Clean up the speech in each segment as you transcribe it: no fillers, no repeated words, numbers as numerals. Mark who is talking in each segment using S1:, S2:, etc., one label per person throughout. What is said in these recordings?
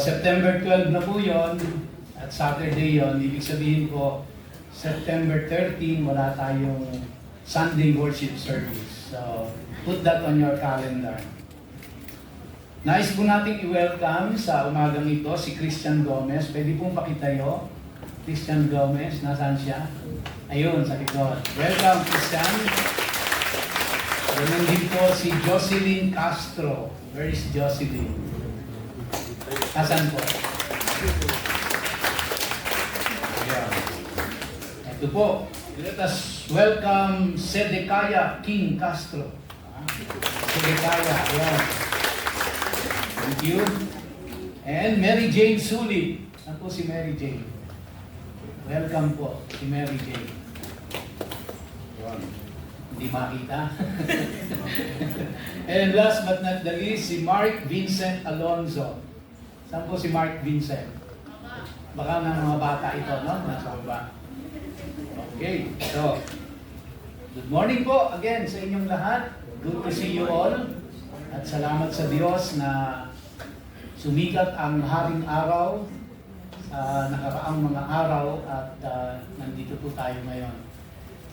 S1: September 12 na po yon at Saturday yon. Ibig sabihin po, September 13, wala tayong Sunday worship service. So, put that on your calendar. Nais po nating i-welcome sa umagang ito si Christian Gomez. Pwede pong pakitayo. Christian Gomez, nasaan siya? Ayun, sa likod. Welcome, Christian. Ganun din po si Jocelyn Castro. Where is Jocelyn? Nasaan po? Ayan. Ito po. Let us welcome Sedekaya King Castro. Sedekaya, ayan. Thank you. And Mary Jane Sulit. Saan po si Mary Jane? Welcome po, si Mary Jane. Hindi makita. And last but not the least, si Mark Vincent Alonzo. Saan po si Mark Vincent? Baka ng mga bata ito, no? Nasa baba. Okay, so, good morning po again sa inyong lahat. Good to see you all. At salamat sa Diyos na sumikat ang haring araw sa nakaraang mga araw at nandito po tayo ngayon.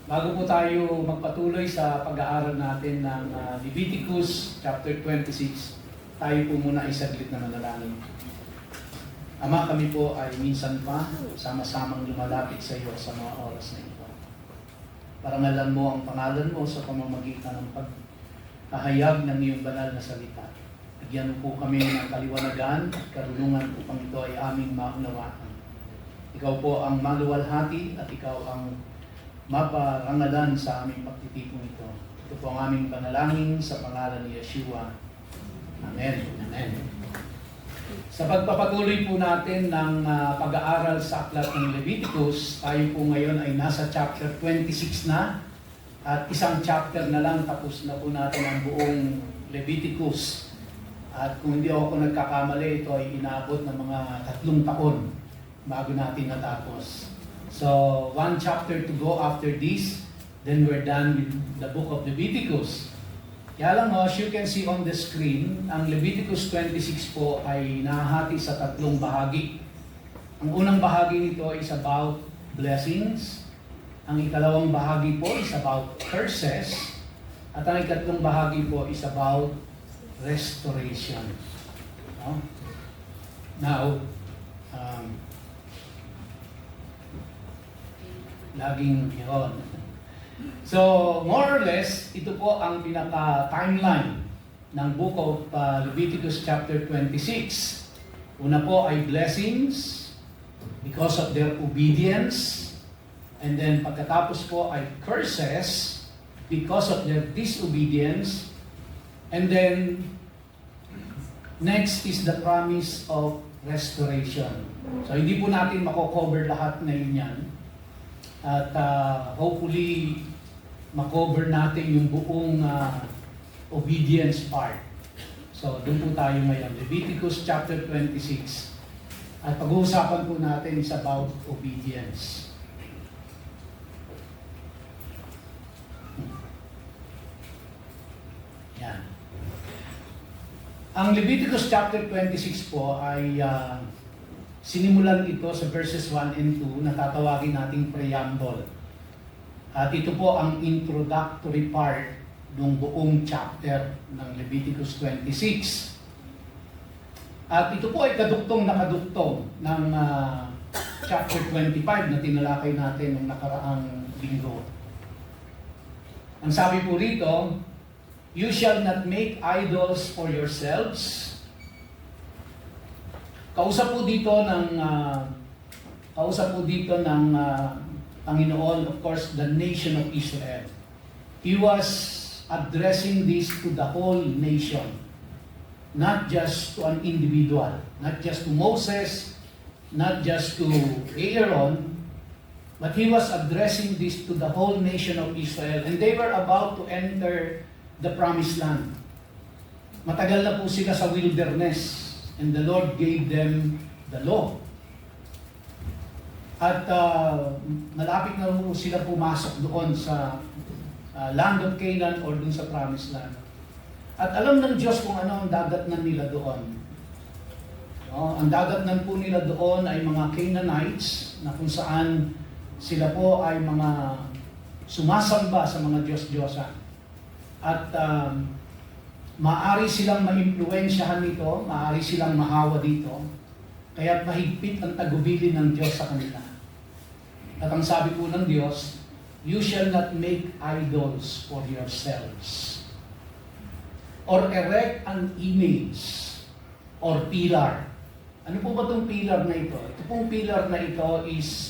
S1: Bago po tayo magpatuloy sa pag-aaral natin ng Leviticus chapter 26, tayo po muna ay saglit na manalangin. Ama, kami po ay minsan pa sama-samang lumalapit sa iyo sa mga oras na ito. Parangalan mo ang pangalan mo sa pamamagitan ng pagkahayag ng iyong banal na salita. Bigyan po kami ng kaliwanagan at karunungan upang ito ay aming maunawaan. Ikaw po ang maluwalhati at ikaw ang maparangalan sa aming pagtitipong ito. Ito po ang aming panalangin sa pangalan ni Yeshua. Amen. Amen. Sa pagpapatuloy po natin ng pag-aaral sa aklat ng Leviticus, tayo po ngayon ay nasa chapter 26 na at isang chapter na lang tapos na po natin ang buong Leviticus. At kung hindi ako nagkakamali, ito ay inaabot ng mga 3 taon bago natin natapos. So, 1 chapter to go after this, then we're done with the book of Leviticus. Kaya lang, as you can see on the screen, ang Leviticus 26 po ay nahahati sa 3 bahagi. Ang unang bahagi nito is about blessings. Ang ikalawang bahagi po is about curses. At ang ikatlong bahagi po is about restoration. No? Now, laging yun. So, more or less, ito po ang pinaka-timeline ng book of Leviticus chapter 26. Una po ay blessings because of their obedience. And then pagkatapos po ay curses because of their disobedience. And then, next is the promise of restoration. So, hindi po natin mako-cover lahat ngayon yan. At hopefully, makover natin yung buong obedience part. So, doon po tayo ngayon. Leviticus chapter 26. At pag-uusapan po natin is about obedience. Yan. Ang Leviticus chapter 26 po ay sinimulan ito sa verses 1 and 2 na tatawagin nating preamble. At ito po ang introductory part ng buong chapter ng Leviticus 26. At ito po ay kaduktong nakadugtong ng chapter 25 na tinalakay natin ng nakaraang linggo. Ang sabi po rito, "You shall not make idols for yourselves." Kausap po dito ng Panginoon, of course, the nation of Israel. He was addressing this to the whole nation, not just to an individual, not just to Moses, not just to Aaron, but he was addressing this to the whole nation of Israel, and they were about to enter the promised land. Matagal na po sila sa wilderness, and the Lord gave them the law. At malapit na po sila pumasok doon sa land of Canaan or doon sa promised land. At alam ng Diyos kung ano ang dadatnan nila doon. Ang dadatnan po nila doon ay mga Canaanites na kung saan sila po ay mga sumasamba sa mga Diyos-Diyosa. At maaari silang maimpluwensyahan nito, maaari silang mahawa dito, kaya mahigpit ang tagubilin ng Diyos sa kanila. At ang sabi po ng Diyos, "You shall not make idols for yourselves, or erect an image, or pillar." Ano po ba itong pillar na ito? Ito pong pillar na ito is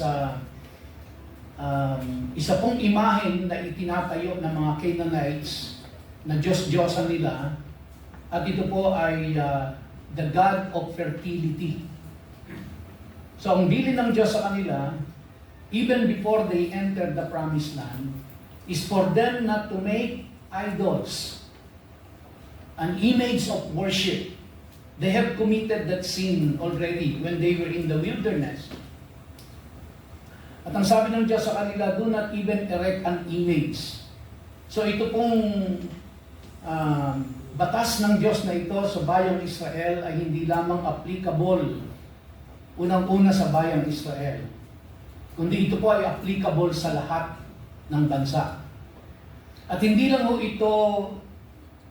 S1: isa pong imahen na itinatayo ng mga Canaanites na Diyos-Diyosan nila, at ito po ay the God of fertility. So ang bilin ng Diyos sa kanila, even before they enter the promised land, is for them not to make idols, an image of worship. They have committed that sin already when they were in the wilderness. At ang sabi ng Diyos sa kanila, do not even erect an image. So ito pong batas ng Diyos na ito sa bayang Israel ay hindi lamang applicable unang-una sa bayang Israel, kundi ito po ay applicable sa lahat ng bansa. At hindi lang po ito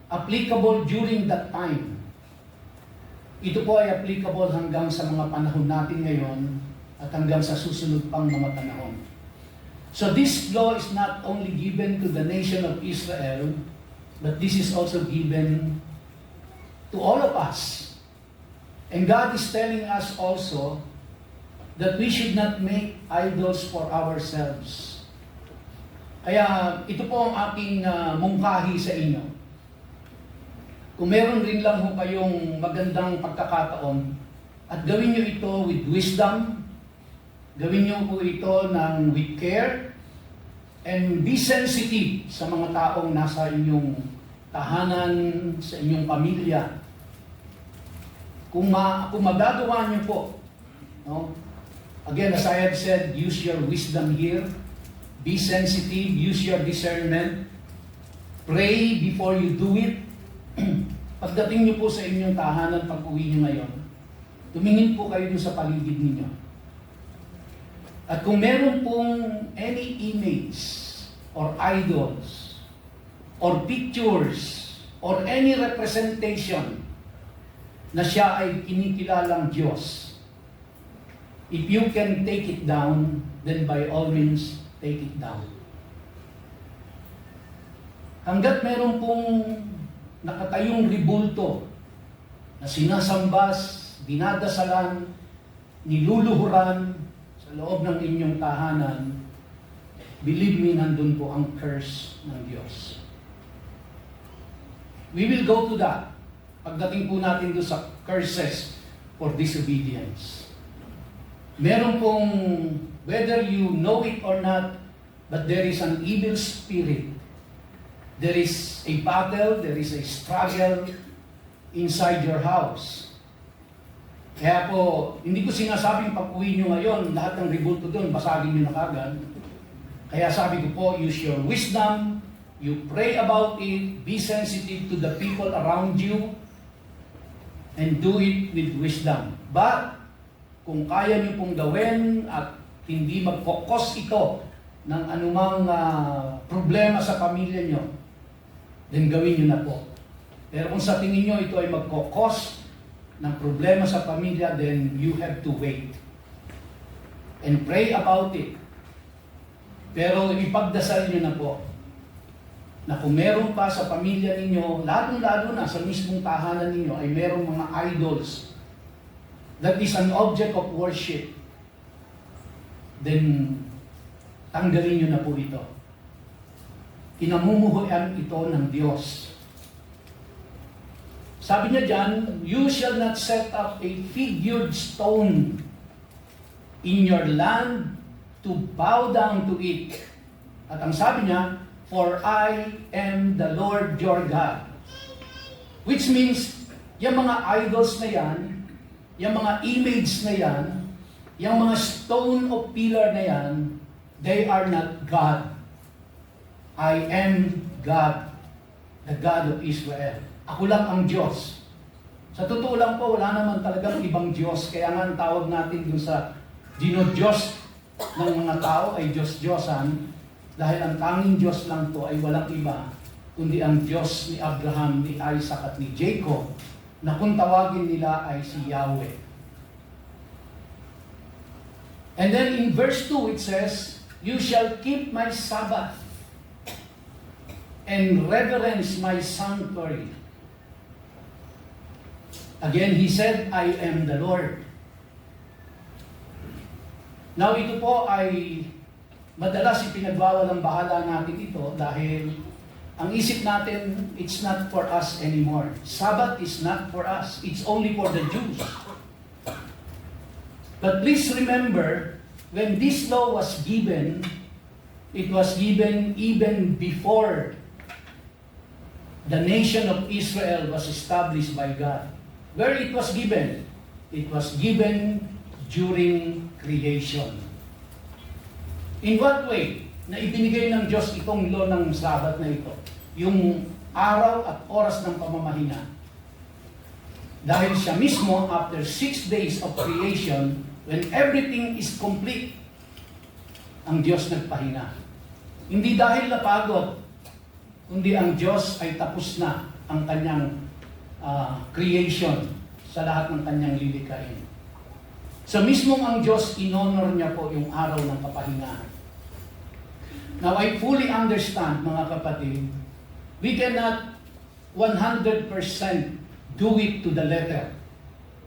S1: applicable during that time. Ito po ay applicable hanggang sa mga panahon natin ngayon at hanggang sa susunod pang mga panahon. So this law is not only given to the nation of Israel, but this is also given to all of us. And God is telling us also that we should not make idols for ourselves. Kaya ito po ang aking mungkahi sa inyo. Kung meron rin lang ho kayong magandang pagkakataon at gawin nyo ito with wisdom, gawin nyo po ito with care, and be sensitive sa mga taong nasa inyong tahanan, sa inyong pamilya. Kung magagawa nyo po, no? Again, as I have said, use your wisdom here, be sensitive, use your discernment, pray before you do it. Pagdating nyo po sa inyong tahanan, pag-uwi nyo ngayon, tumingin po kayo sa paligid ninyo. At kung meron pong any image or idols or pictures or any representation na siya ay kinikilalang Diyos, if you can take it down, then by all means, take it down. Hanggat meron pong nakatayong ribulto na sinasambas, dinadasalan, niluluhuran sa loob ng inyong tahanan, believe me, nandun po ang curse ng Diyos. We will go to that pagdating po natin doon sa curses for disobedience. Meron pong, whether you know it or not, but there is an evil spirit. There is a battle, there is a struggle inside your house. Kaya po, hindi ko sinasabing pag-uwi nyo ngayon, lahat ng ribulto doon, basagin nyo na kagad. Kaya sabi ko po, use your wisdom, you pray about it, be sensitive to the people around you, and do it with wisdom. But, kung kaya nyo pong gawin at hindi mag-focus ito ng anumang problema sa pamilya nyo, then gawin nyo na po. Pero kung sa tingin nyo ito ay mag-cause ng problema sa pamilya, then you have to wait and pray about it. Pero ipagdasal nyo na po na kung meron pa sa pamilya ninyo, lalong-lalo na sa mismong tahanan ninyo, ay merong mga idols that is an object of worship, then tanggalin nyo na po ito. Kinamumuhuan ito ng Diyos. Sabi niya dyan, you shall not set up a figured stone in your land to bow down to it. At ang sabi niya, for I am the Lord your God. Which means, yung mga idols na yan, yung mga image na yan, yung mga stone o pillar na yan, they are not God. I am God, the God of Israel. Ako lang ang Diyos. Sa totoo lang po, wala naman talagang ibang Diyos. Kaya nga ang tawag natin dun sa Diyos ng mga tao ay Diyos-Diyosan. Dahil ang tanging Diyos lang to ay walang iba, kundi ang Diyos ni Abraham, ni Isaac at ni Jacob, na kung tawagin nila ay si Yahweh. And then in verse 2 it says, "You shall keep my Sabbath and reverence my sanctuary." Again, he said, "I am the Lord." Now, ito po ay madalas ipinagwawalang bahala natin ito dahil ang isip natin, it's not for us anymore. Sabbath is not for us. It's only for the Jews. But please remember, when this law was given, it was given even before the nation of Israel was established by God. Where it was given? It was given during creation. In what way? Na ibinigay ng Diyos itong law ng Sabat na ito. Yung araw at oras ng pamamahina. Dahil siya mismo, after 6 days of creation, when everything is complete, ang Diyos nagpahinga. Hindi dahil napagod, kundi ang Diyos ay tapos na ang kanyang creation sa lahat ng kanyang lilikhain. So mismong ang Diyos, inonor niya po yung araw ng kapahingahan. Now, I fully understand, mga kapatid, we cannot 100% do it to the letter.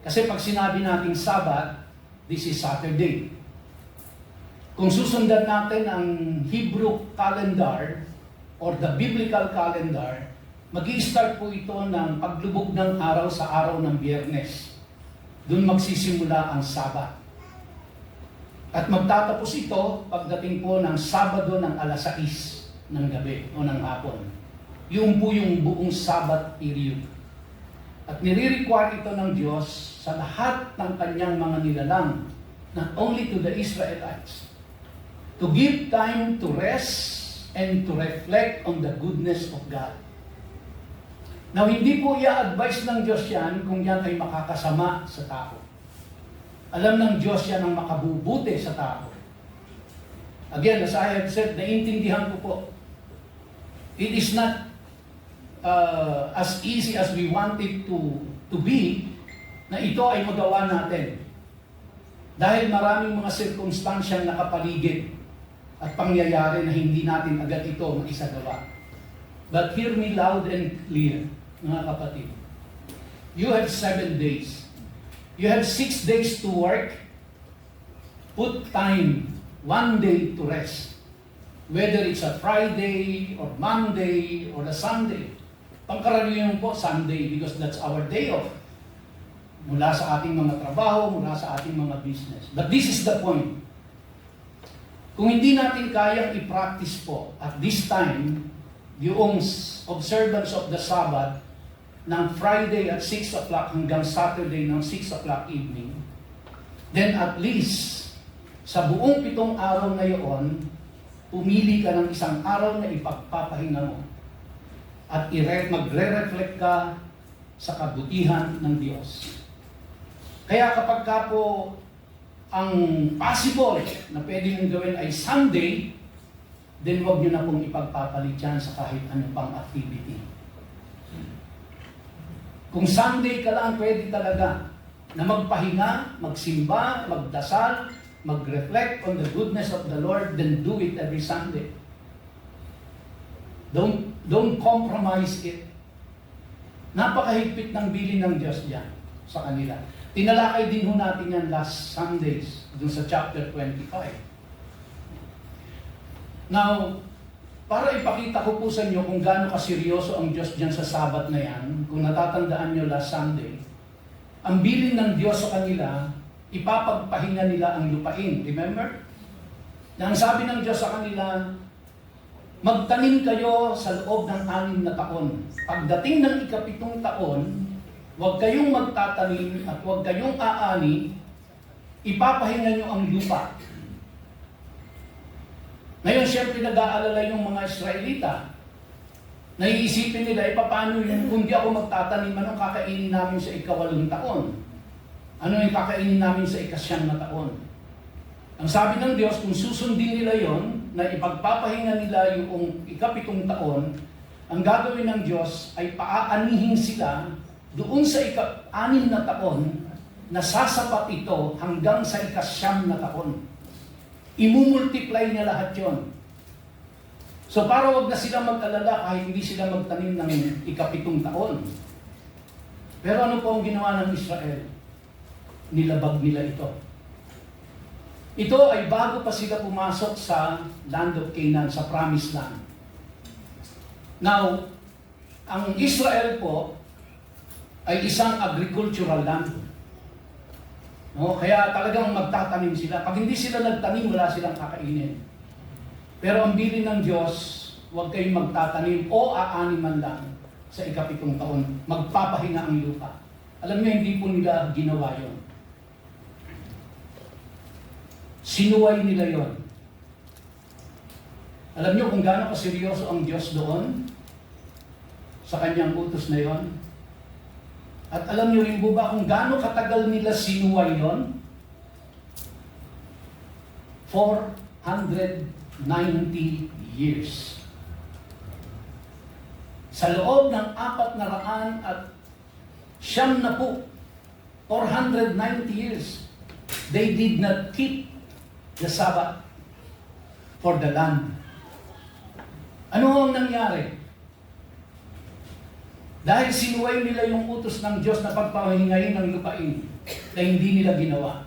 S1: Kasi pag sinabi natin Sabat, this is Saturday. Kung susundan natin ang Hebrew calendar or the biblical calendar, mag-i-start po ito ng paglubog ng araw sa araw ng Biyernes. Doon magsisimula ang Sabat. At magtatapos ito pagdating po ng Sabado ng alas 6 ng gabi o ng hapon. Yun po yung buong Sabat period. At nire-require ito ng Diyos sa lahat ng kanyang mga nilalang, not only to the Israelites, to give time to rest and to reflect on the goodness of God. Now, hindi po i-advise ng Diyos yan kung yan ay makakasama sa tao. Alam ng Diyos yan ang makabubuti sa tao. Again, as I have said, naiintindihan ko po, it is not as easy as we want it to be, na ito ay magawa natin. Dahil maraming mga sirkumstansyang nakapaligid at pangyayari na hindi natin agad ito maisagawa. But hear me loud and clear, mga kapatid. You have 7 days. You have 6 days to work. Put time, 1 day to rest. Whether it's a Friday, or Monday, or a Sunday. Pangkaraniwan po, Sunday, because that's our day off. Mula sa ating mga trabaho, mula sa ating mga business. But this is the point. Kung hindi natin kayang i-practice po at this time, yung observance of the Sabbath, ng Friday at 6 o'clock hanggang Saturday ng 6 o'clock evening, then at least, sa buong 7 araw na yun, pumili ka ng isang araw na ipagpapahinga mo at magre-reflect ka sa kabutihan ng Diyos. Kaya kapag ka po ang possible na pwede mong gawin ay Sunday, then huwag nyo na pong ipagpapalit yan sa kahit anong pang activity. Kung Sunday ka lang pwede talaga na magpahinga, magsimba, magdasal, mag-reflect on the goodness of the Lord, then do it every Sunday. Don't compromise it. Napakahigpit ng bilin ng Diyos diyan sa kanila. Tinalakay din ho natin yan last Sundays dun sa chapter 25. Now, para ipakita ko po sa inyo kung gaano kaseryoso ang Diyos dyan sa Sabat na yan, kung natatandaan nyo last Sunday, ang bilin ng Diyos sa kanila, ipapagpahinga nila ang lupain. Remember? Na ang sabi ng Diyos sa kanila, magtanim kayo sa loob ng 6 na taon. Pagdating ng 7 taon, huwag kayong magtatanim at huwag kayong aani, ipapahinga nyo ang lupa. Ngayon, siyempre nag-aalala yung mga Israelita. Naiisipin nila, paano yung kung di ako magtatanim, anong kakainin namin sa ika-8 taon? Ano yung kakainin namin sa ika-9 na taon? Ang sabi ng Diyos, kung susundin nila yon, na ipagpapahinga nila yung ika-7 taon, ang gagawin ng Diyos ay paaanihin sila doon sa ika-6 na taon na sasapat ito hanggang sa ika-9 na taon. Imumultiply niya lahat yon. So para wag na sila mag-alala kahit hindi sila magtanim ng ika-7 taon. Pero ano po ang ginawa ng Israel? Nilabag nila ito. Ito ay bago pa sila pumasok sa land of Canaan, sa promised land. Now, ang Israel po ay isang agricultural land. No? Kaya talagang magtatanim sila. Pag hindi sila nagtanim, wala silang kakainin. Pero ang bilin ng Diyos, huwag kayong magtatanim o aaniman lang sa ika-7 taon. Magpapahinga ang lupa. Alam niyo, hindi po nila ginawa yon. Sinuway nila yon. Alam niyo kung gaano kaseryoso ang Diyos doon sa kanyang utos na yon? At alam niyo rin po ba kung gaano katagal nila sinuway yon? 490 years. Sa loob ng 490 years, they did not keep the Sabbath for the land. Ano ang nangyari? Dahil sinuway nila yung utos ng Diyos na pagpapahingahin ng lupain na hindi nila ginawa.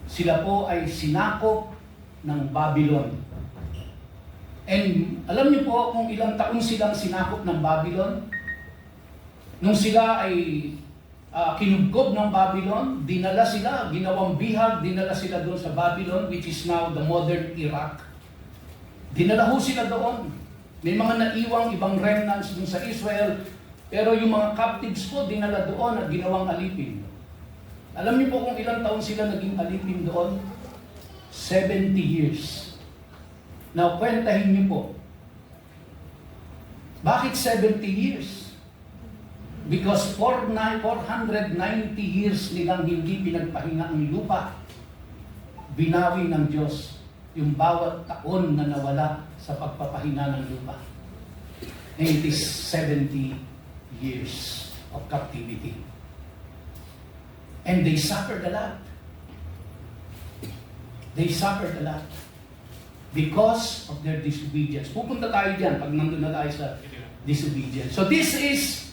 S1: Sila po ay sinakop ng Babylon. And alam niyo po kung ilang taon silang sinakop ng Babylon? Nung sila ay kinugkob ng Babylon, dinala sila, ginawang bihag, dinala sila doon sa Babylon, which is now the modern Iraq. Dinala ho sila doon. May mga naiwang ibang remnants doon sa Israel, pero yung mga captives po, dinala doon at ginawang alipin. Alam niyo po kung ilang taon sila naging alipin doon? 70 years. Now, kwentahin niyo po. Bakit 70 years? Because 490 years nilang hindi pinagpahinga ang lupa. Binawi ng Diyos yung bawat taon na nawala sa pagpapahinga ng lupa. And it is 70 years of captivity. And they suffered a lot. They suffered a lot because of their disobedience. Pupunta tayo dyan pag nandun na tayo sa disobedience. So this is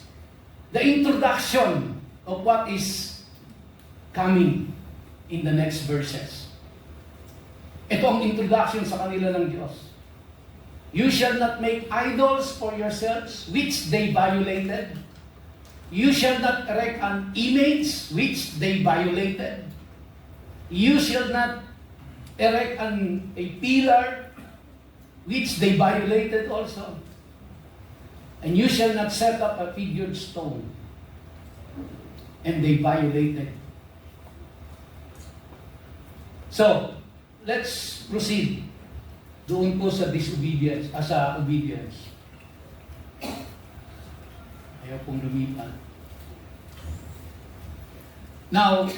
S1: the introduction of what is coming in the next verses. Ito ang introduction sa kanila ng Diyos. You shall not make idols for yourselves, which they violated. You shall not erect an image, which they violated. You shall not erect a pillar, which they violated also. And you shall not set up a figured stone. And they violated. So, let's proceed doon po sa disobedience, sa obedience. Ayaw pong lumipan. Now,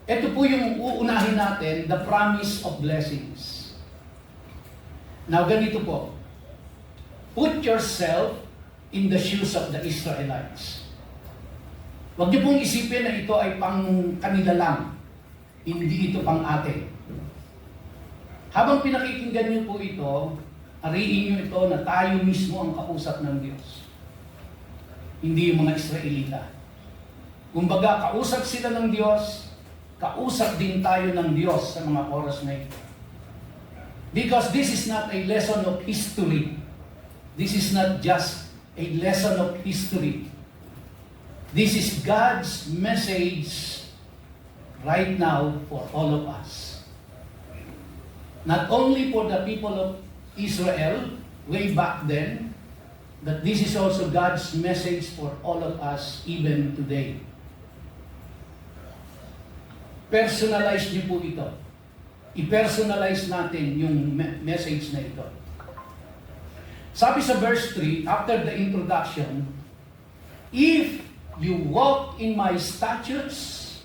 S1: ito po yung uunahin natin, the promise of blessings. Now, ganito po. Put yourself in the shoes of the Israelites. Huwag niyo pong isipin na ito ay pang kanila lang. Hindi ito pang atin. Habang pinakikinggan niyo po ito, ariin niyo ito na tayo mismo ang kausap ng Diyos. Hindi yung mga Israelita. Kumbaga, kausap sila ng Diyos, kausap din tayo ng Diyos sa mga oras na ito. Because this is not a lesson of history. This is not just a lesson of history. This is God's message right now for all of us. Not only for the people of Israel way back then, but this is also God's message for all of us even today. Personalize niyo po ito. I-personalize natin yung message na ito. Sabi sa verse 3, after the introduction, if you walk in my statutes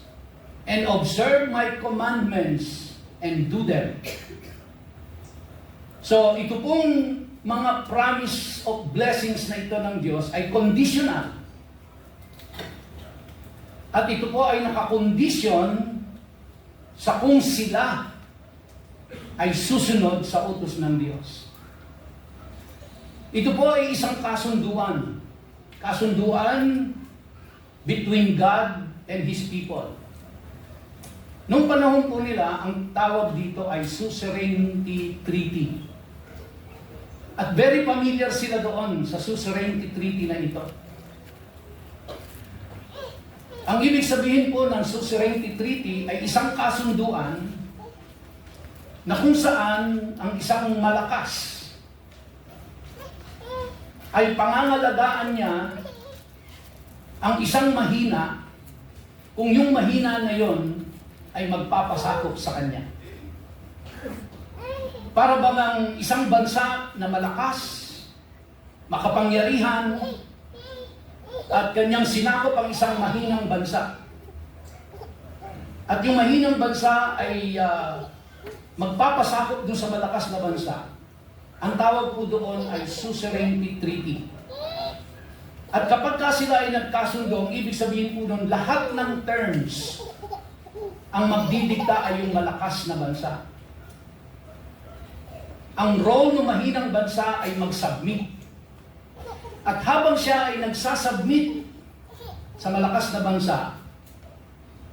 S1: and observe my commandments and do them. So, ito pong mga promise of blessings na ito ng Diyos ay conditional. At ito po ay nakakondisyon sa kung sila ay susunod sa utos ng Diyos. Ito po ay isang kasunduan. Kasunduan between God and His people. Noong panahon po nila, ang tawag dito ay suzerainty treaty. At very familiar sila doon sa suzerainty treaty na ito. Ang ibig sabihin po ng suzerainty treaty ay isang kasunduan na kung saan ang isang malakas ay pangangalagaan niya ang isang mahina kung yung mahina na yon ay magpapasakop sa kanya. Para bang ang isang bansa na malakas, makapangyarihan, at kanyang sinakop ang isang mahinang bansa. At yung mahinang bansa ay magpapasakop dun sa malakas na bansa. Ang tawag po doon ay suzerainty treaty. At kapag sila ay nagkasundo, ang ibig sabihin po doon, lahat ng terms ang magdidikta ay yung malakas na bansa. Ang role ng mahinang bansa ay mag-submit. At habang siya ay nagsasubmit sa malakas na bansa,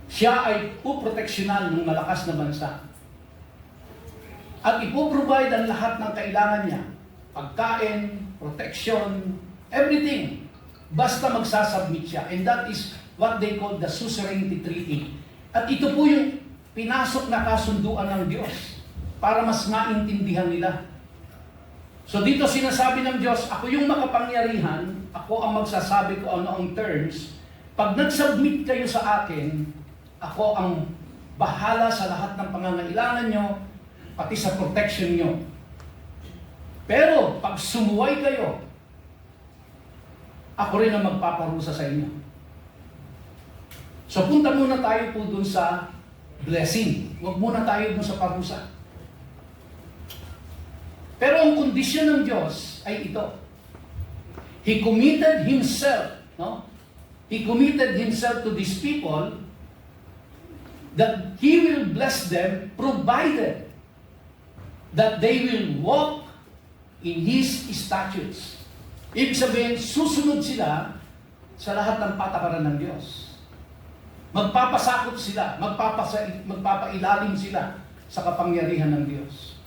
S1: siya ay puproteksyonan ng malakas na bansa. At ipoprovide ang lahat ng kailangan niya. Pagkain, protection, everything. Basta magsasubmit siya. And that is what they call the suzerainty treaty. At ito po yung pinasok na kasunduan ng Diyos para mas maintindihan nila. So dito sinasabi ng Diyos, ako yung makapangyarihan, ako ang magsasabi ko ano ang terms. Pag nag-submit kayo sa akin, ako ang bahala sa lahat ng pangangailangan nyo, pati sa protection nyo. Pero pag sumuway kayo, ako rin ang magpaparusa sa inyo. So punta muna tayo po dun sa blessing. Huwag muna tayo dun sa parusa. Pero ang kondisyon ng Diyos ay ito. He committed Himself, no? He committed Himself to these people that He will bless them provided that they will walk in His statutes. Ibig sabihin, susunod sila sa lahat ng patakaran ng Diyos. Magpapasakop sila, magpapailalim sila sa kapangyarihan ng Diyos.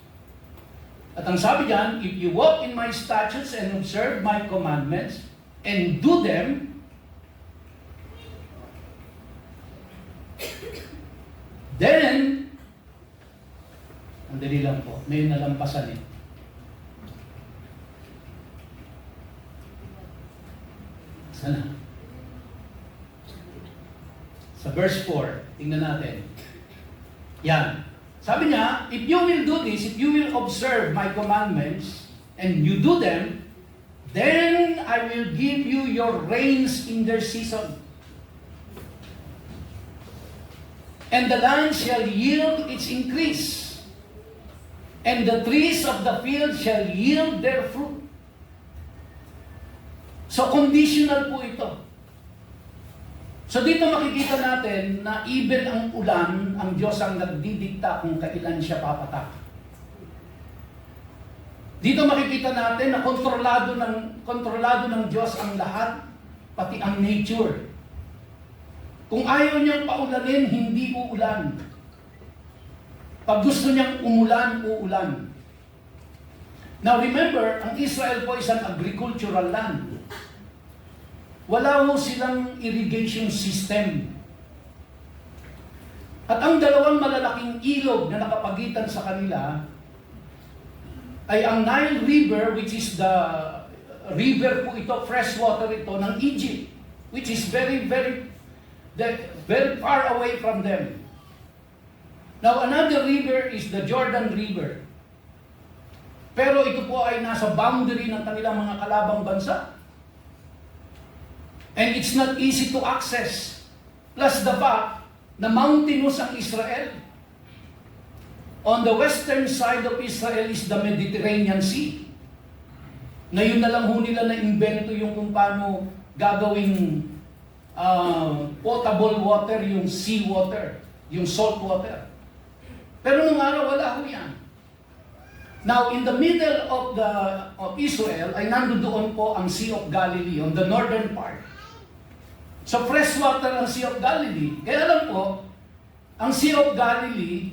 S1: At ang sabi diyan, if you walk in my statutes and observe my commandments and do them, then, ang dali lang po, may nalampasan eh. Sana. Sa verse 4, tingnan natin. Yan. Sabi niya, if you will do this, if you will observe my commandments, and you do them, then I will give you your rains in their season. And the land shall yield its increase, and the trees of the field shall yield their fruit. So conditional po ito. So dito makikita natin na even ang ulan, ang Diyos ang nagdidikta kung kailan siya papatak. Dito makikita natin na kontrolado ng Diyos ang lahat, pati ang nature. Kung ayaw niyang paulanin, hindi uulan. Pag gusto niyang umulan, uulan. Now remember, ang Israel po is an agricultural land. Wala ho silang irrigation system. At ang dalawang malalaking ilog na nakapagitan sa kanila ay ang Nile River, which is the river po ito, fresh water ito ng Egypt, which is very far away from them. Now another river is the Jordan River. Pero ito po ay nasa boundary ng kanilang mga kalabang bansa. And it's not easy to access. Plus the fact na mountainous ang Israel. On the western side of Israel is the Mediterranean Sea. Ngayon na lang ho nila na-invento yung kung paano gagawing potable water, yung sea water, yung salt water. Pero nung araw, wala ho yan. Now, in the middle of Israel, ay nandoon po ang Sea of Galilee, on the northern part. So, fresh water ang Sea of Galilee. Kaya alam po, ang Sea of Galilee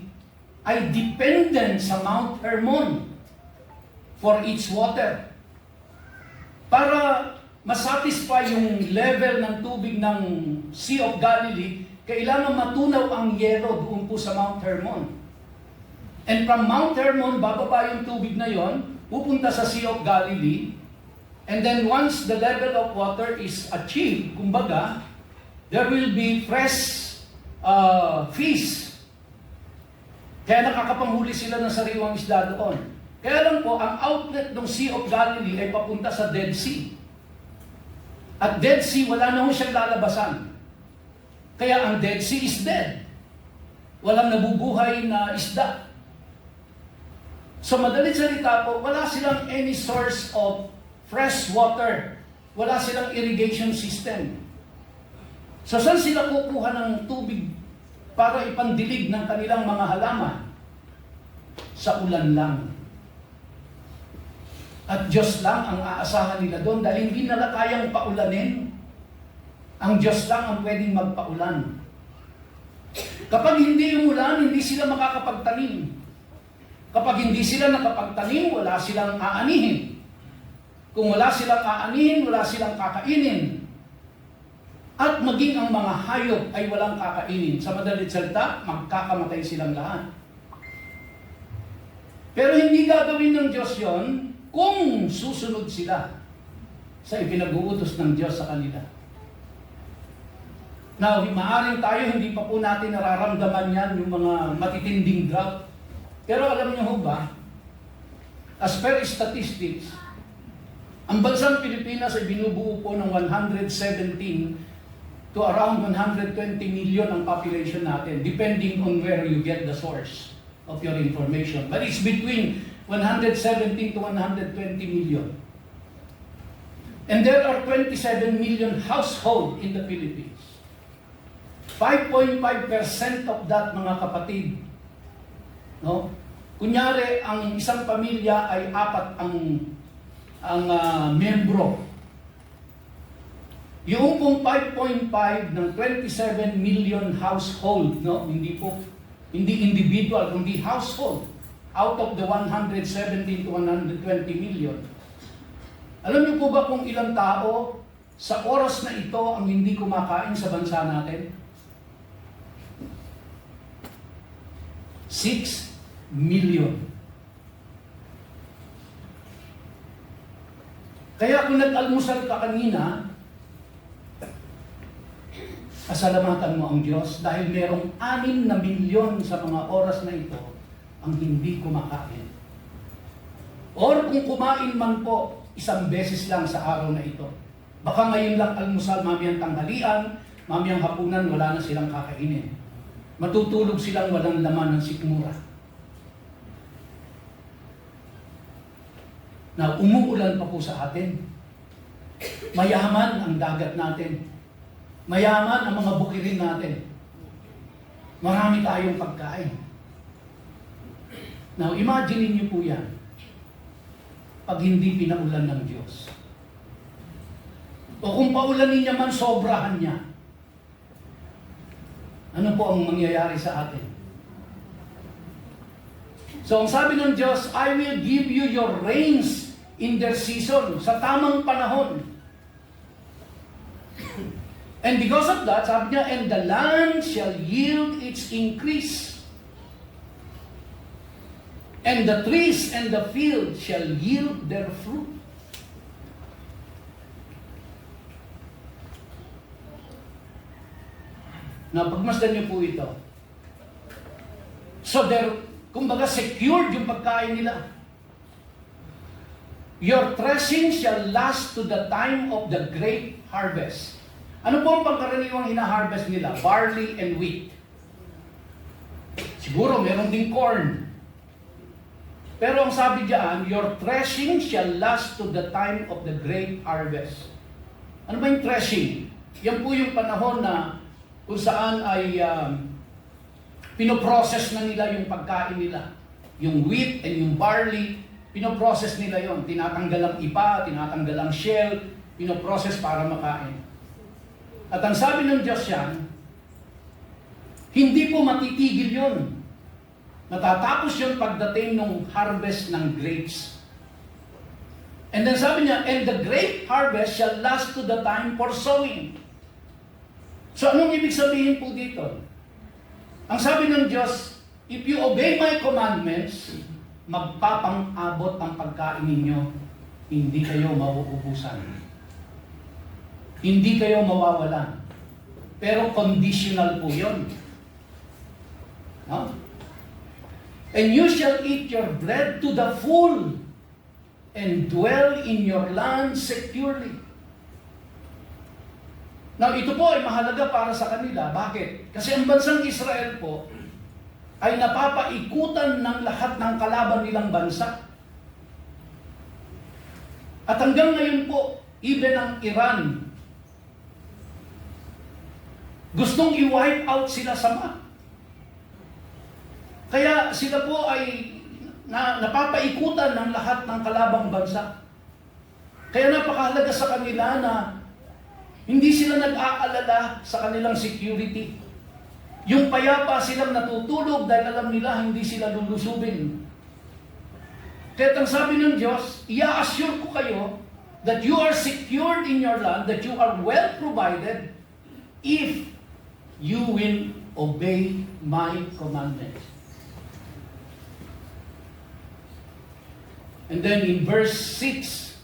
S1: ay dependent sa Mount Hermon for its water. Para masatisfy yung level ng tubig ng Sea of Galilee, kailangan matunaw ang yelo doon po sa Mount Hermon. And from Mount Hermon, bababa yung tubig na yon, pupunta sa Sea of Galilee, and then once the level of water is achieved, kumbaga, there will be fresh fish. Kaya nakakapanghuli sila ng sariwang isda doon. Kaya lang po, ang outlet ng Sea of Galilee ay papunta sa Dead Sea. At Dead Sea, wala na ho siyang lalabasan. Kaya ang Dead Sea is dead. Walang nabubuhay na isda. So madalit salita po, wala silang any source of fresh water. Wala silang irrigation system. So saan sila kukuha ng tubig para ipandilig ng kanilang mga halaman? Sa ulan lang. At Diyos lang ang aasahan nila doon dahil hindi nila kayang paulanin. Ang Diyos lang ang pwedeng magpaulan. Kapag hindi umulan, hindi sila makakapagtanim. Kapag hindi sila nakapagtanim, wala silang aanihin. Kung wala silang aanihin, wala silang kakainin. At maging ang mga hayop ay walang kakainin. Sa madalit salita, magkakamatay silang lahat. Pero hindi gagawin ng Diyos yon kung susunod sila sa ipinag-uutos ng Diyos sa kanila. Now, maaaring tayo hindi pa po natin nararamdaman yan, yung mga matitinding drought. Pero alam niyo ho ba, as per statistics, ang bansang Pilipinas ay binubuo po ng 117 to around 120 million ang population natin, depending on where you get the source of your information. But it's between 117 to 120 million. And there are 27 million households in the Philippines. 5.5% of that, mga kapatid, no? Kunyari, ang isang pamilya ay 4 ang membro. Yung pong 5.5 ng 27 million household, no? Hindi individual, kundi household, out of the 117 to 120 million. Alam niyo po ba kung ilang tao sa oras na ito ang hindi kumakain sa bansa natin? 6 million. Kaya kung nag-almusal ka kanina, pasalamatan mo ang Diyos dahil merong 6 na milyon sa mga oras na ito ang hindi kumakain. Or kung kumain man po, isang beses lang sa araw na ito. Baka ngayon lang almusal, mamayang tanghalian, mamayang hapunan, wala na silang kakainin. Matutulog silang walang laman ng sikmura. Na umuulan pa po sa atin. Mayaman ang dagat natin. Mayaman ang mga bukirin natin. Marami tayong pagkain. Now, imagine niyo po yan. Pag hindi pinaulan ng Diyos. O kung paulanin niya man, sobrahan niya. Ano po ang mangyayari sa atin? So, ang sabi ng Diyos, I will give you your rains in their season, sa tamang panahon. And because of that, sabi niya, and the land shall yield its increase. And the trees and the field shall yield their fruit. Na pagmasdan niyo po ito. So, kumbaga secured yung pagkain nila. Your threshing shall last to the time of the great harvest. Ano po ang pangkaraniwang hina-harvest nila? Barley and wheat. Siguro meron ding corn. Pero ang sabi diyan, your threshing shall last to the time of the great harvest. Ano ba yung threshing? Yan po yung panahon na kung saan ay pinoprocess na nila yung pagkain nila. Yung wheat and yung barley, pinoprocess nila yon. Tinatanggal ang ipa, tinatanggal ang shell, pinoprocess para makain. At ang sabi ng Diyos yan, hindi po matitigil yon. Natatapos yun pagdating ng harvest ng grapes. And then sabi niya, and the grape harvest shall last to the time for sowing. So anong ibig sabihin po dito? Ang sabi ng Diyos, if you obey my commandments, magpapang-abot ang pagkain ninyo, hindi kayo mauubusan. Hindi kayo mawawalan. Pero conditional po yun. No? And you shall eat your bread to the full and dwell in your land securely. Now, ito po ay mahalaga para sa kanila. Bakit? Kasi ang bansang Israel po ay napapaikutan ng lahat ng kalaban nilang bansa. At hanggang ngayon po, even ang Iran, gustong i-wipe out sila sa map. Kaya sila po ay napapaikutan ng lahat ng kalabang bansa. Kaya napakahalaga sa kanila na hindi sila nag-aalala sa kanilang security. Yung payapa silang natutulog dahil alam nila hindi sila lulusubin. Kaya ang sabi ng Diyos, i-assure ko kayo that you are secured in your land, that you are well provided if you will obey my commandments. And then in verse 6,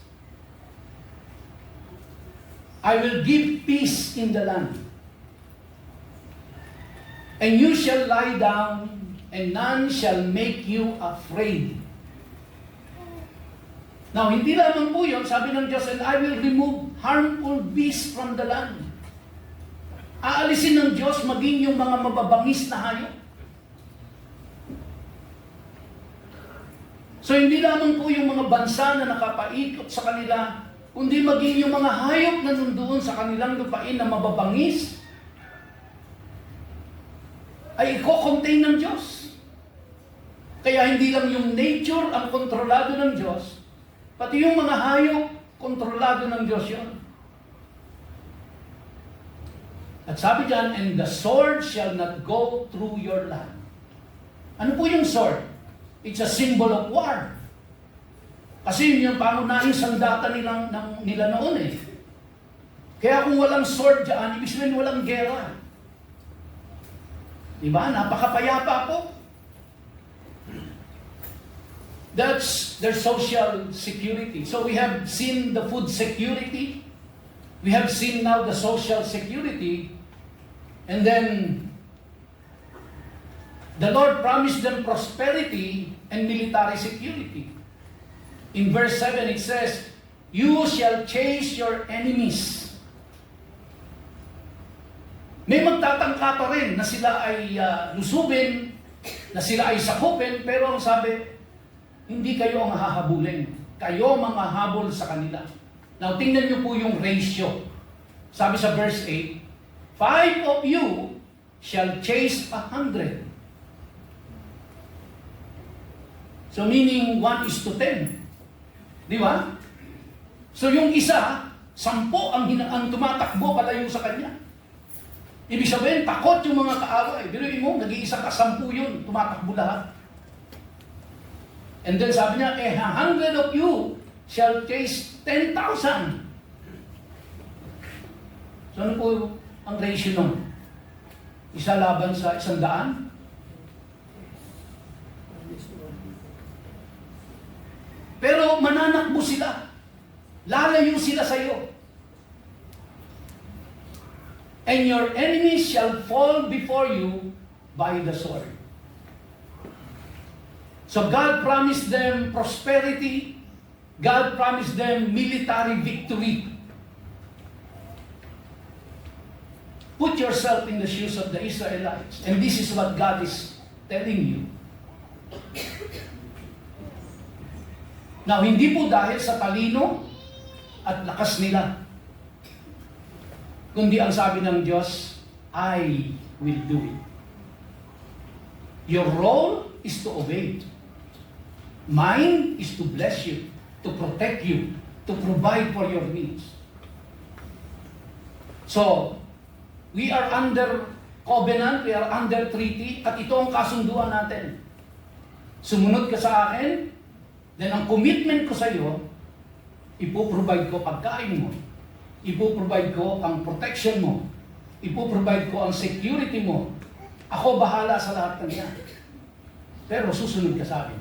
S1: I will give peace in the land. And you shall lie down, and none shall make you afraid. Now, hindi lamang po yun, sabi ng Diyos, and I will remove harmful beasts from the land. Aalisin ng Diyos maging yung mga mababangis na hayop. So, hindi lamang po yung mga bansa na nakapaikot sa kanila, kundi maging yung mga hayop na nandoon sa kanilang lupain na mababangis, ay i-contain ng Diyos. Kaya hindi lang yung nature ang kontrolado ng Diyos, pati yung mga hayop, kontrolado ng Diyos yun. At sabi dyan, and the sword shall not go through your land. Ano po yung sword? It's a symbol of war. Kasi yun yung pangunahing sandata nila noon eh. Kaya kung walang sword dyan, ibig sabihin walang gera. Diba? Napakapayapa po. That's their social security. So we have seen the food security. We have seen now the social security. And then, the Lord promised them prosperity and military security. In verse 7 it says, you shall chase your enemies. May magtatangka pa rin na sila ay lusubin, na sila ay sakupin, pero ang sabi, hindi kayo ang hahabulin. Kayo mga habol sa kanila. Now, tingnan niyo po yung ratio. Sabi sa verse 8, 5 of you shall chase 100. So meaning 1:10. Di ba? So yung isa, 10 ang tumatakbo palayo sa kanya. Ibig sabihin, takot yung mga kaaway. Biruin mo, nag-iisa ka, 10 yun, tumatakbo lahat. And then sabi niya, 100 of you shall chase 10,000. So ano po ang ratio nun? Isa laban sa 100? Pero mananakbo sila. Lalayo sila sa iyo. And your enemies shall fall before you by the sword. So God promised them prosperity God promised them military victory. Put yourself in the shoes of the Israelites. And this is what God is telling you. Now, hindi po dahil sa talino at lakas nila, kundi ang sabi ng Diyos, I will do it. Your role is to obey. Mine is to bless you, to protect you, to provide for your needs. So, we are under covenant, we are under treaty, at ito ang kasunduan natin. Sumunod ka sa akin, then ang commitment ko sa iyo, ipoprovide ko pagkain mo, ipoprovide ko ang protection mo, ipoprovide ko ang security mo. Ako bahala sa lahat ng yan. Pero susunod ka sa akin.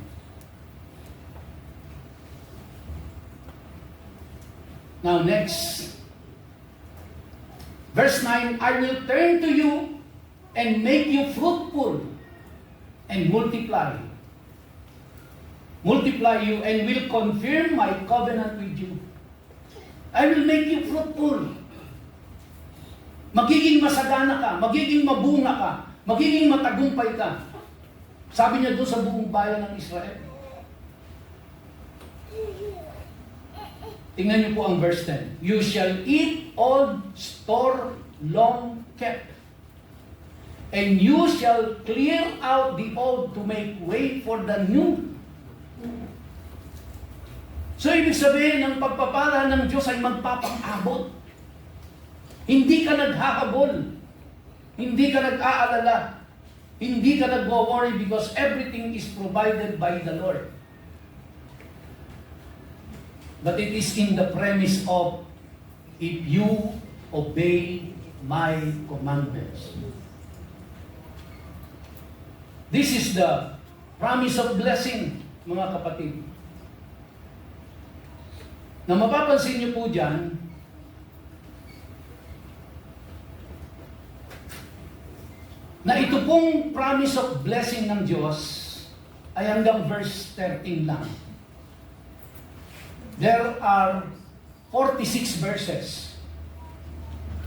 S1: Now next, verse 9, I will turn to you and make you fruitful and multiply. Multiply you and will confirm my covenant with you. I will make you fruitful. Magiging masagana ka, magiging mabunga ka, magiging matagumpay ka. Sabi niya doon sa buong bayan ng Israel. Tingnan niyo po ang verse 10. You shall eat old store long kept, and you shall clear out the old to make way for the new. So, ibig sabihin, ang pagpapala ng Diyos ay magpapang-abot. Hindi ka naghahabol. Hindi ka nag-aalala. Hindi ka nag-worry because everything is provided by the Lord. But it is in the premise of, if you obey my commandments. This is the promise of blessing, mga kapatid. Na mapapansin niyo po dyan, na ito pong promise of blessing ng Diyos ay hanggang verse 13 lang. There are 46 verses.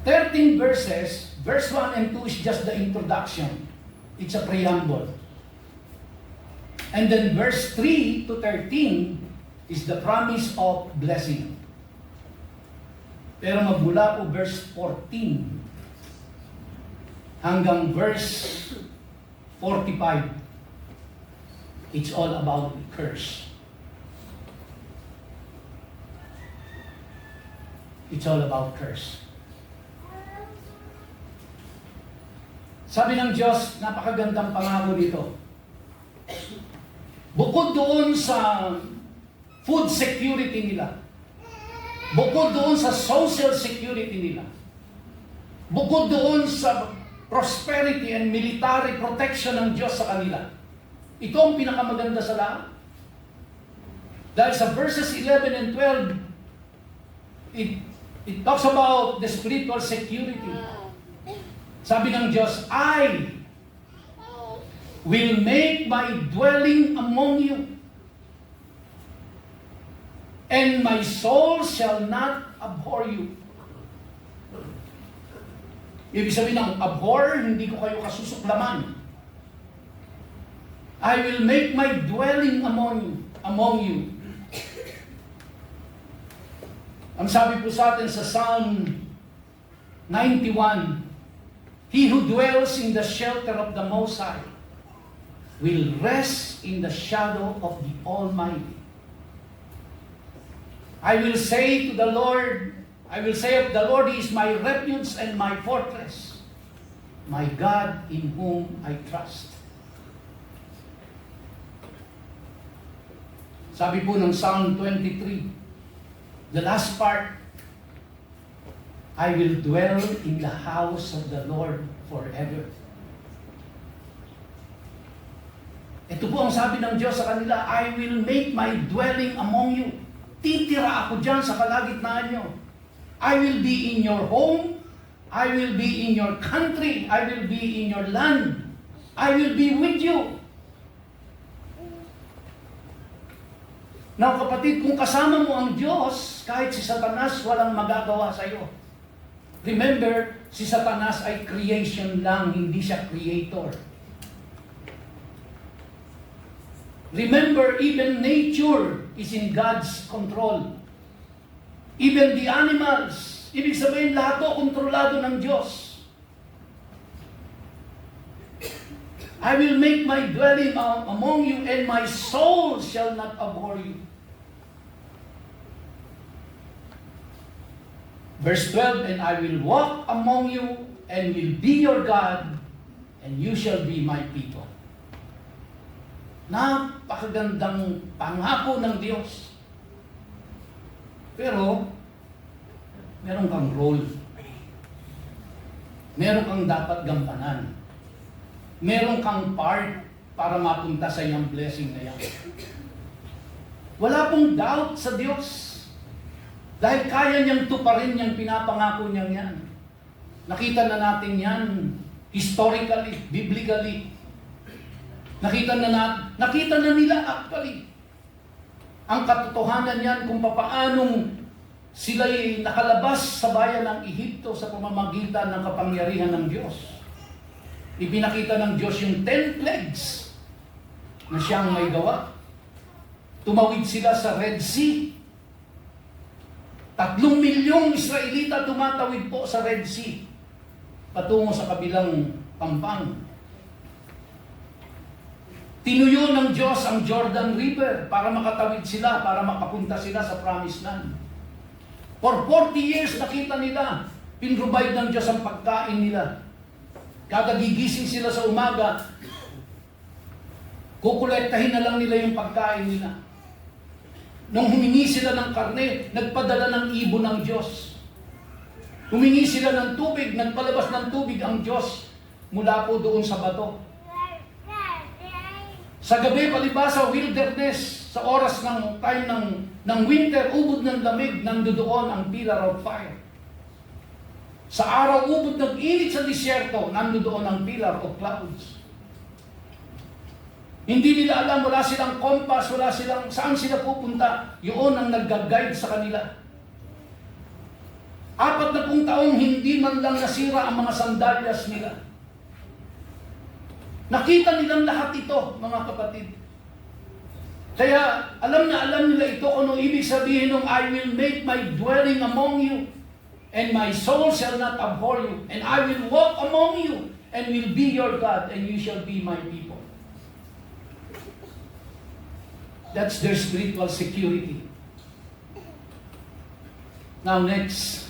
S1: 13 verses, verse 1 and 2 is just the introduction. It's a preamble. And then verse 3 to 13 is the promise of blessing. Pero magmula po verse 14 hanggang verse 45, it's all about curse. It's all about curse. Sabi ng Diyos, napakagandang pangako dito. Bukod doon sa food security nila, bukod doon sa social security nila, bukod doon sa prosperity and military protection ng Diyos sa kanila, ito ang pinakamaganda sa lahat. Dahil sa verses 11 and 12, it talks about the spiritual security. Sabi ng Diyos, I will make my dwelling among you, and my soul shall not abhor you. Ibig sabihin ng abhor, hindi ko kayo kasusuklaman. I will make my dwelling among you. Ang sabi po sa atin sa Psalm 91, he who dwells in the shelter of the Most High will rest in the shadow of the Almighty. I will say of the Lord, He is my refuge and my fortress, my God in whom I trust. Sabi po ng Psalm 23, the last part, I will dwell in the house of the Lord forever. Ito po ang sabi ng Diyos sa kanila, I will make my dwelling among you. Titira ako dyan sa kalagitnaan nyo. I will be in your home. I will be in your country. I will be in your land. I will be with you. Now kapatid, kung kasama mo ang Diyos, kahit si Satanas walang magagawa sa iyo. Remember, si Satanas ay creation lang, hindi siya creator. Remember, even nature is in God's control. Even the animals, ibig sabihin lahat to kontrolado ng Diyos. I will make my dwelling among you, and my soul shall not abhor you. Verse 12, and I will walk among you, and will be your God, and you shall be my people. Napakagandang pangako ng Diyos. Pero, meron kang role. Meron kang dapat gampanan. Meron kang part para mapunta sa iyang blessing na yan. Wala pong doubt sa Diyos. Dahil kaya niyang tuparin yung pinapangako niyang yan. Nakita na natin yan historically, biblically. Nakita na nila actually ang katotohanan niyan kung papaanong sila'y nakalabas sa bayan ng Ehipto sa pamamagitan ng kapangyarihan ng Diyos. Ipinakita ng Diyos yung 10 plagues na siyang may gawa. Tumawid sila sa Red Sea. 3 milyong Israelita tumatawid po sa Red Sea patungo sa kabilang pampang. Tinuyo ng Diyos ang Jordan River para makatawid sila, para makapunta sila sa Promised Land. For 40 years nakita nila, pinrovide ng Diyos ang pagkain nila. Kada gigising sila sa umaga, kukolektahin na lang nila yung pagkain nila. Nung humingi sila ng karne, nagpadala ng ibon ng Diyos. Humingi sila ng tubig, nagpalabas ng tubig ang Diyos mula po doon sa bato. Sa gabi, palibasa, wilderness, sa oras ng time ng winter, ubod ng lamig, nandoon ang pillar of fire. Sa araw, ubod ng init sa disyerto, nandoon ang pillar of clouds. Hindi nila alam, wala silang compass, wala silang saan sila pupunta. Yun ang nag-guide sa kanila. 40 taong hindi man lang nasira ang mga sandalyas nila. Nakita nilang lahat ito, mga kapatid. Kaya alam nila ito kung ano ibig sabihin ng I will make my dwelling among you, and my soul shall not abhor you, and I will walk among you, and will be your God, and you shall be my people. That's their spiritual security. Now next,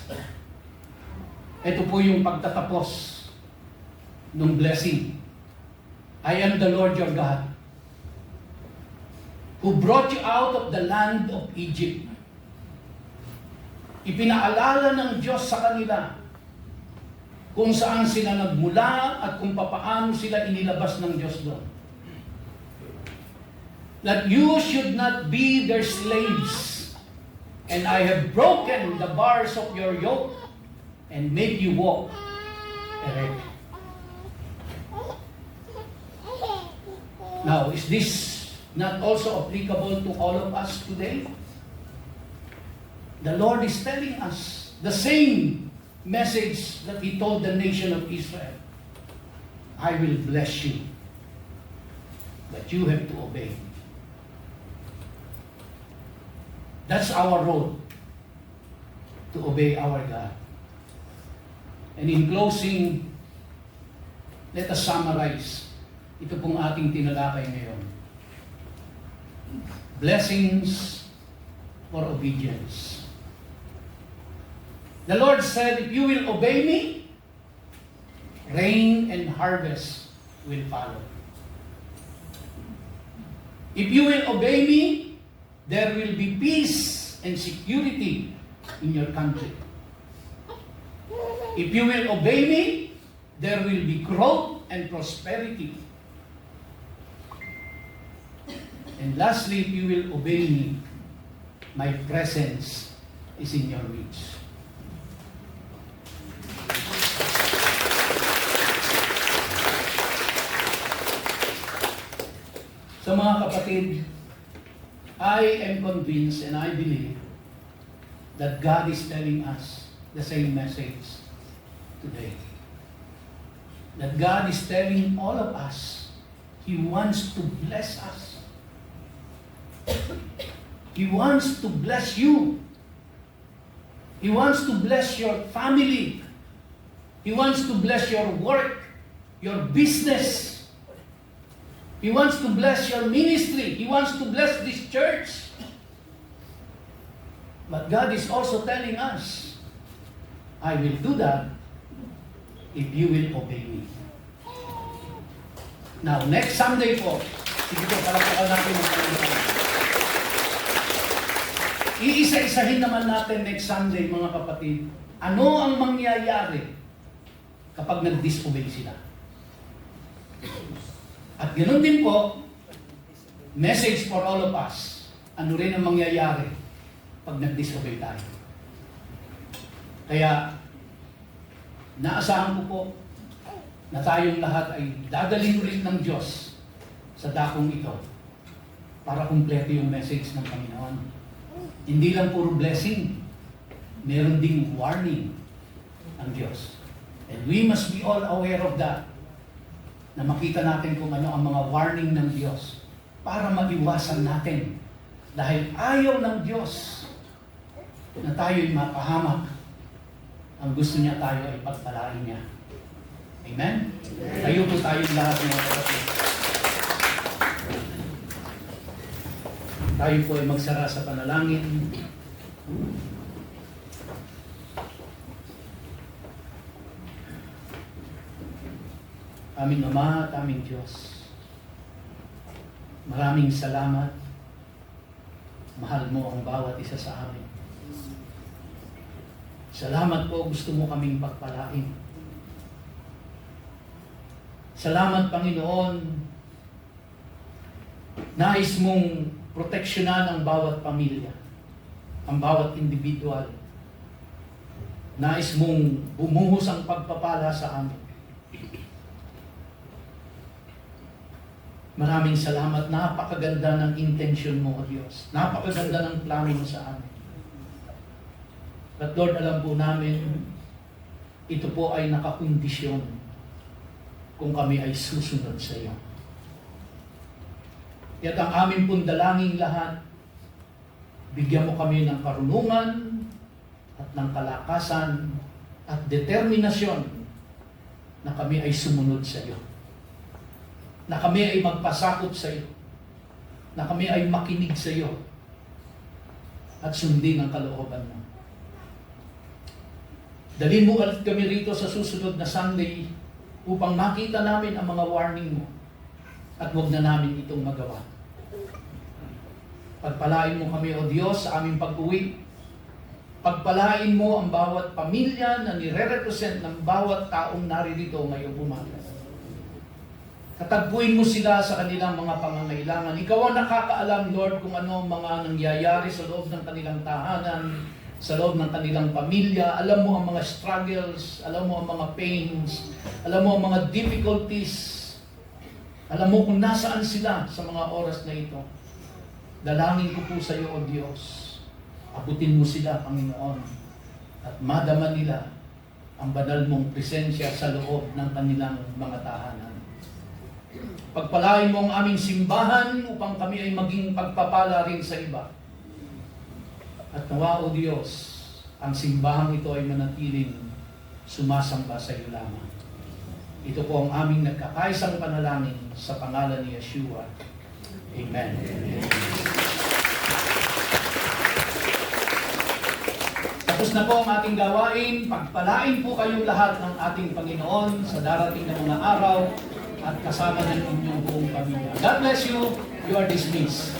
S1: ito po yung pagtatapos ng blessing. I am the Lord your God, who brought you out of the land of Egypt. Ipinaalala ng Diyos sa kanila kung saan sila nagmula at kung papaano sila inilabas ng Diyos doon. That you should not be their slaves, and I have broken the bars of your yoke and made you walk erect. Now, is this not also applicable to all of us today? The Lord is telling us the same message that He told the nation of Israel. I will bless you, but you have to obey. That's our role, to obey our God. And in closing, let us summarize. Ito pong ating tinalakay ngayon. Blessings for obedience. The Lord said, if you will obey me, rain and harvest will follow. If you will obey me, there will be peace and security in your country. If you will obey me, there will be growth and prosperity. And lastly, if you will obey me, my presence is in your reach. So mga kapatid, I am convinced and I believe that God is telling us the same message today. That God is telling all of us, He wants to bless us. He wants to bless you. He wants to bless your family. He wants to bless your work, your business. He wants to bless your ministry. He wants to bless this church. But God is also telling us, I will do that if you will obey me. Now, next Sunday po, sige po, palakpakan natin ang Panginoon. Iisa-isahin naman natin next Sunday, mga kapatid, ano ang mangyayari kapag nag-disobey sila. At ganoon din po, message for all of us, ano rin ang mangyayari pag nag-disobey tayo. Kaya, naasahan ko po na tayong lahat ay dadalhin ulit ng Diyos sa dakong ito para kumpleto yung message ng Panginoon. Hindi lang puro blessing, meron ding warning ang Diyos. And we must be all aware of that, na makita natin kung ano ang mga warning ng Diyos para maiwasan natin. Dahil ayaw ng Diyos na tayo'y mapahamak. Ang gusto niya tayo ay pagpalain niya. Amen? Tayo po tayong lahat ng kapatid. Tayo po ay magsara sa panalangin. Aming Ama at aming Diyos, maraming salamat. Mahal mo ang bawat isa sa amin. Salamat po, gusto mo kaming pagpalain. Salamat, Panginoon, nais mong proteksyonan ang bawat pamilya, ang bawat individual. Nais mong bumuhos ang pagpapala sa amin. Maraming salamat. Napakaganda ng intention mo, O Diyos. Napakaganda ng plano mo sa amin. But Lord, alam po namin, ito po ay nakakondisyon kung kami ay susunod sa iyo. At ang aming pong dalangin lahat, bigyan mo kami ng karunungan at ng kalakasan at determinasyon na kami ay sumunod sa iyo. Na kami ay magpasakop sa iyo, na kami ay makinig sa iyo, at sundin ang kalooban mo. Dalhin mo ulit kami rito sa susunod na Sunday upang makita namin ang mga warning mo at huwag na namin itong magawa. Pagpalain mo kami, O Diyos, sa aming pag-uwi. Pagpalain mo ang bawat pamilya na nire-represent ng bawat taong naririto ngayong umaga. Katagpuin mo sila sa kanilang mga pangangailangan. Ikaw ang nakakaalam, Lord, kung ano ang mga nangyayari sa loob ng kanilang tahanan, sa loob ng kanilang pamilya. Alam mo ang mga struggles, alam mo ang mga pains, alam mo ang mga difficulties. Alam mo kung nasaan sila sa mga oras na ito. Dalangin ko po sa iyo, O Diyos. Abutin mo sila, Panginoon, at madama nila ang banal mong presensya sa loob ng kanilang mga tahanan. Pagpalain mo ang aming simbahan upang kami ay maging pagpapala rin sa iba. At nawa, O Diyos, ang simbahang ito ay manatiling sumasamba sa iyo lamang. Ito po ang aming nagkakaisang panalangin sa pangalan ni Yeshua. Amen. Tapos na po ang ating gawain. Pagpalain po kayong lahat ng ating Panginoon sa darating na mga araw at kasama ng inyong buong pamilya. God bless you. You are dismissed.